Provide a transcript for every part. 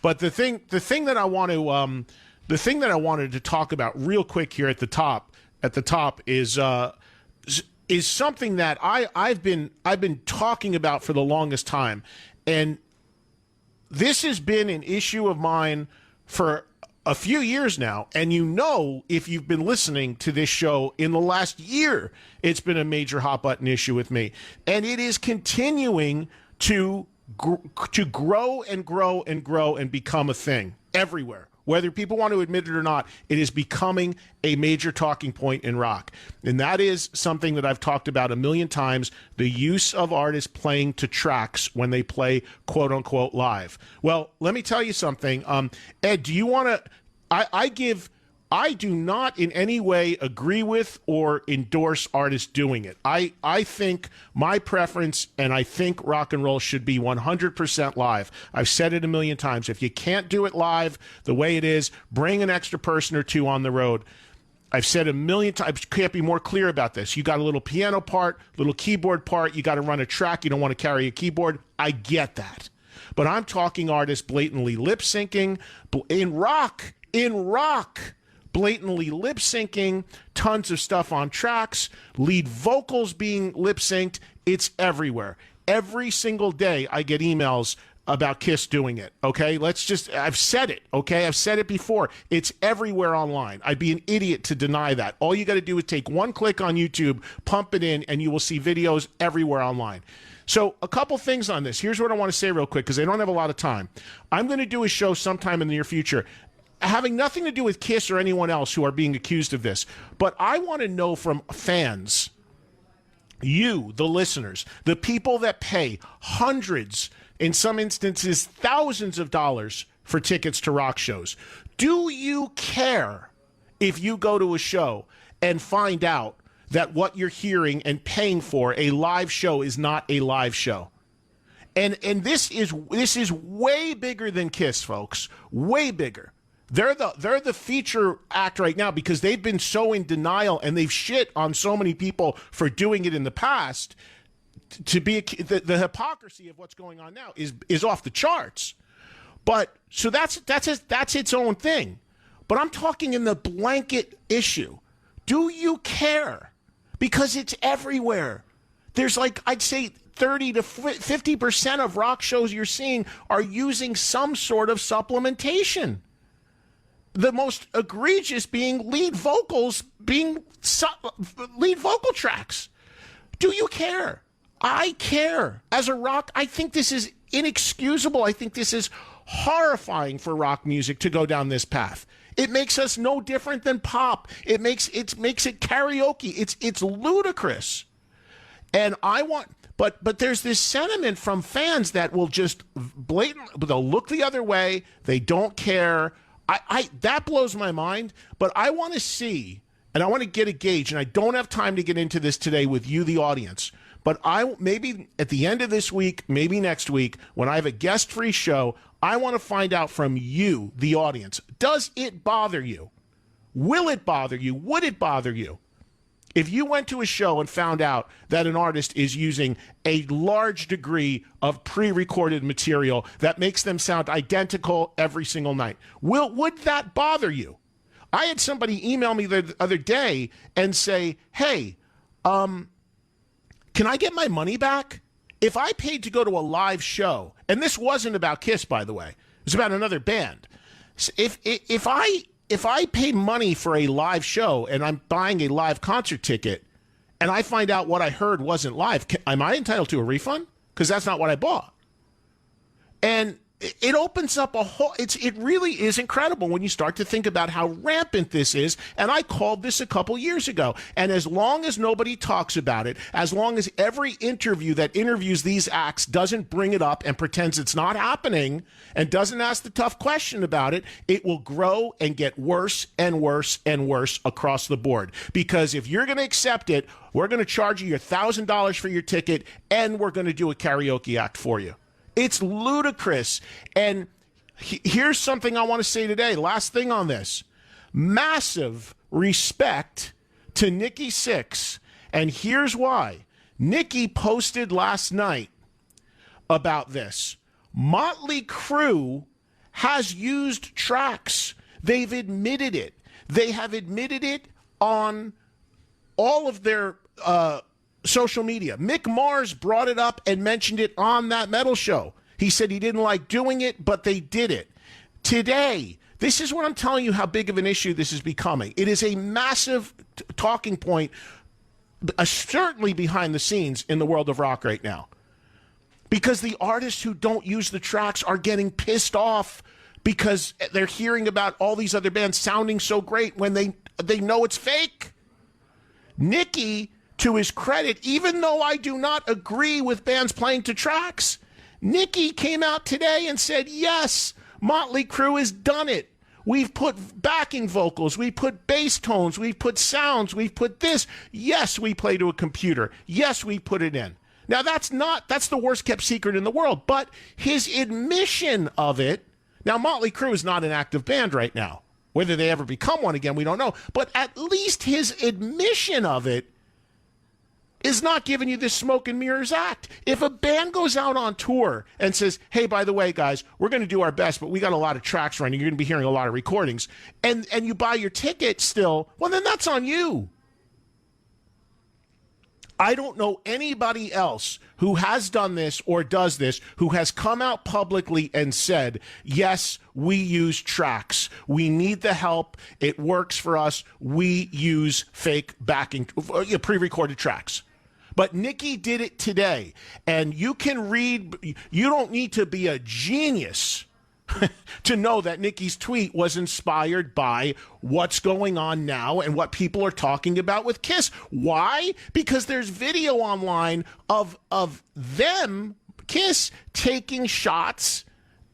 But the thing that I want to the thing that I wanted to talk about real quick here at the top is something that I've been talking about for the longest time, and this has been an issue of mine for a few years now. And if you've been listening to this show in the last year, it's been a major hot button issue with me, and it is continuing to grow and grow and grow and become a thing everywhere. Whether people want to admit it or not, it is becoming a major talking point in rock. And that is something that I've talked about a million times, the use of artists playing to tracks when they play quote-unquote live. Well, let me tell you something. Ed, do you want to... I do not in any way agree with or endorse artists doing it. I think my preference, and I think rock and roll should be 100% live. I've said it a million times. If you can't do it live the way it is, bring an extra person or two on the road. I've said a million times, can't be more clear about this. You got a little piano part, little keyboard part, you got to run a track, you don't want to carry a keyboard. I get that. But I'm talking artists blatantly lip syncing in rock. Blatantly lip syncing, tons of stuff on tracks, lead vocals being lip synced. It's everywhere. Every single day I get emails about Kiss doing it. Okay, I've said it. Okay, I've said it before. It's everywhere online. I'd be an idiot to deny that. All you got to do is take one click on YouTube, pump it in, and you will see videos everywhere online. So a couple things on this. Here's what I want to say real quick because I don't have a lot of time. I'm going to do a show sometime in the near future having nothing to do with Kiss or anyone else who are being accused of this. But I want to know from fans, you, the listeners, the people that pay hundreds, in some instances thousands of dollars for tickets to rock shows. Do you care if you go to a show and find out that what you're hearing and paying for, a live show, is not a live show? And this is way bigger than Kiss, folks. Way bigger. They're the feature act right now because they've been so in denial and they've shit on so many people for doing it in the past. To be the hypocrisy of what's going on now is off the charts. But so that's its own thing. But I'm talking in the blanket issue. Do you care? Because it's everywhere. There's I'd say 30 to 50% of rock shows you're seeing are using some sort of supplementation. The most egregious being lead vocal tracks. Do you care? I care. As a rock, I think this is inexcusable. I think this is horrifying for rock music to go down this path. It makes us no different than pop. It makes it karaoke. It's ludicrous. And but there's this sentiment from fans that will just they'll look the other way. They don't care. That blows my mind, but I want to see, and I want to get a gauge, and I don't have time to get into this today with you, the audience, but maybe at the end of this week, maybe next week, when I have a guest-free show, I want to find out from you, the audience, does it bother you? Will it bother you? Would it bother you? If you went to a show and found out that an artist is using a large degree of pre-recorded material that makes them sound identical every single night, would that bother you? I had somebody email me the other day and say, hey, can I get my money back? If I paid to go to a live show, and this wasn't about Kiss, by the way, it was about another band. If I pay money for a live show and I'm buying a live concert ticket and I find out what I heard wasn't live, am I entitled to a refund? Because that's not what I bought. And it opens up a whole, it really is incredible when you start to think about how rampant this is. And I called this a couple years ago. And as long as nobody talks about it, as long as every interview that interviews these acts doesn't bring it up and pretends it's not happening and doesn't ask the tough question about it, it will grow and get worse and worse and worse across the board. Because if you're going to accept it, we're going to charge you your $1,000 for your ticket and we're going to do a karaoke act for you. It's ludicrous. And here's something I want to say today. Last thing on this. Massive respect to Nikki Sixx. And here's why. Nikki posted last night about this. Motley Crue has used tracks. They've admitted it. They have admitted it on all of their social media. Mick Mars brought it up and mentioned it on that metal show. He said he didn't like doing it, but they did it. Today, this is what I'm telling you how big of an issue this is becoming. It is a massive talking point, certainly behind the scenes in the world of rock right now. Because the artists who don't use the tracks are getting pissed off because they're hearing about all these other bands sounding so great when they know it's fake. Nikki, to his credit, even though I do not agree with bands playing to tracks, Nikki came out today and said, yes, Motley Crue has done it. We've put backing vocals, we put bass tones, we've put sounds, we've put this. Yes, we play to a computer. Yes, we put it in. Now, that's the worst kept secret in the world, but his admission of it, now Motley Crue is not an active band right now. Whether they ever become one again, we don't know. But at least his admission of it is not giving you this smoke and mirrors act. If a band goes out on tour and says, hey, by the way, guys, we're going to do our best, but we got a lot of tracks running, you're going to be hearing a lot of recordings, and you buy your ticket still, well, then that's on you. I don't know anybody else who has done this or does this who has come out publicly and said, yes, we use tracks. We need the help. It works for us. We use fake backing, pre-recorded tracks. But Nikki did it today. And you can read, you don't need to be a genius to know that Nikki's tweet was inspired by what's going on now and what people are talking about with Kiss. Why? Because there's video online of them, Kiss, taking shots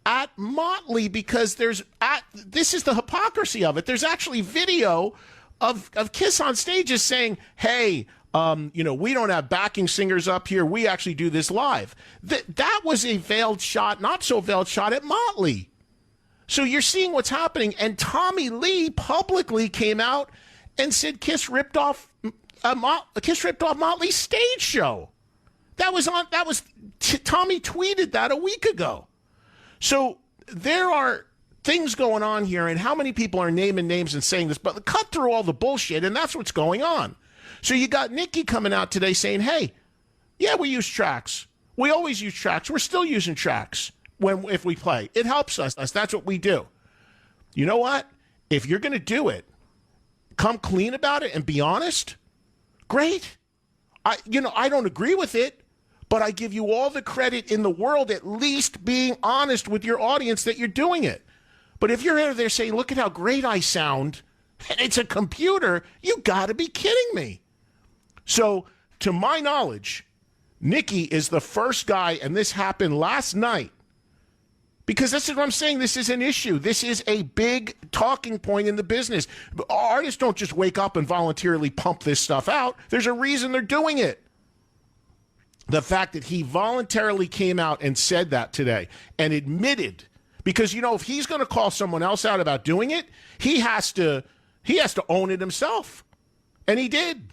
at Motley because this is the hypocrisy of it. There's actually video of Kiss on stages saying, hey, we don't have backing singers up here. We actually do this live. That was a veiled shot, not so veiled shot at Motley. So you're seeing what's happening. And Tommy Lee publicly came out and said Kiss ripped off Motley's stage show. Tommy tweeted that a week ago. So there are things going on here, and how many people are naming names and saying this, but cut through all the bullshit, and that's what's going on. So you got Nikki coming out today saying, hey, yeah, we use tracks. We always use tracks. We're still using tracks if we play. It helps us. That's what we do. You know what? If you're going to do it, come clean about it and be honest. Great. I don't agree with it, but I give you all the credit in the world, at least being honest with your audience that you're doing it. But if you're out there saying, look at how great I sound, and it's a computer, you got to be kidding me. So, to my knowledge, Nikki is the first guy, and this happened last night, because that's what I'm saying. This is an issue. This is a big talking point in the business. Artists don't just wake up and voluntarily pump this stuff out. There's a reason they're doing it. The fact that he voluntarily came out and said that today and admitted, because, if he's going to call someone else out about doing it, he has to own it himself. And he did.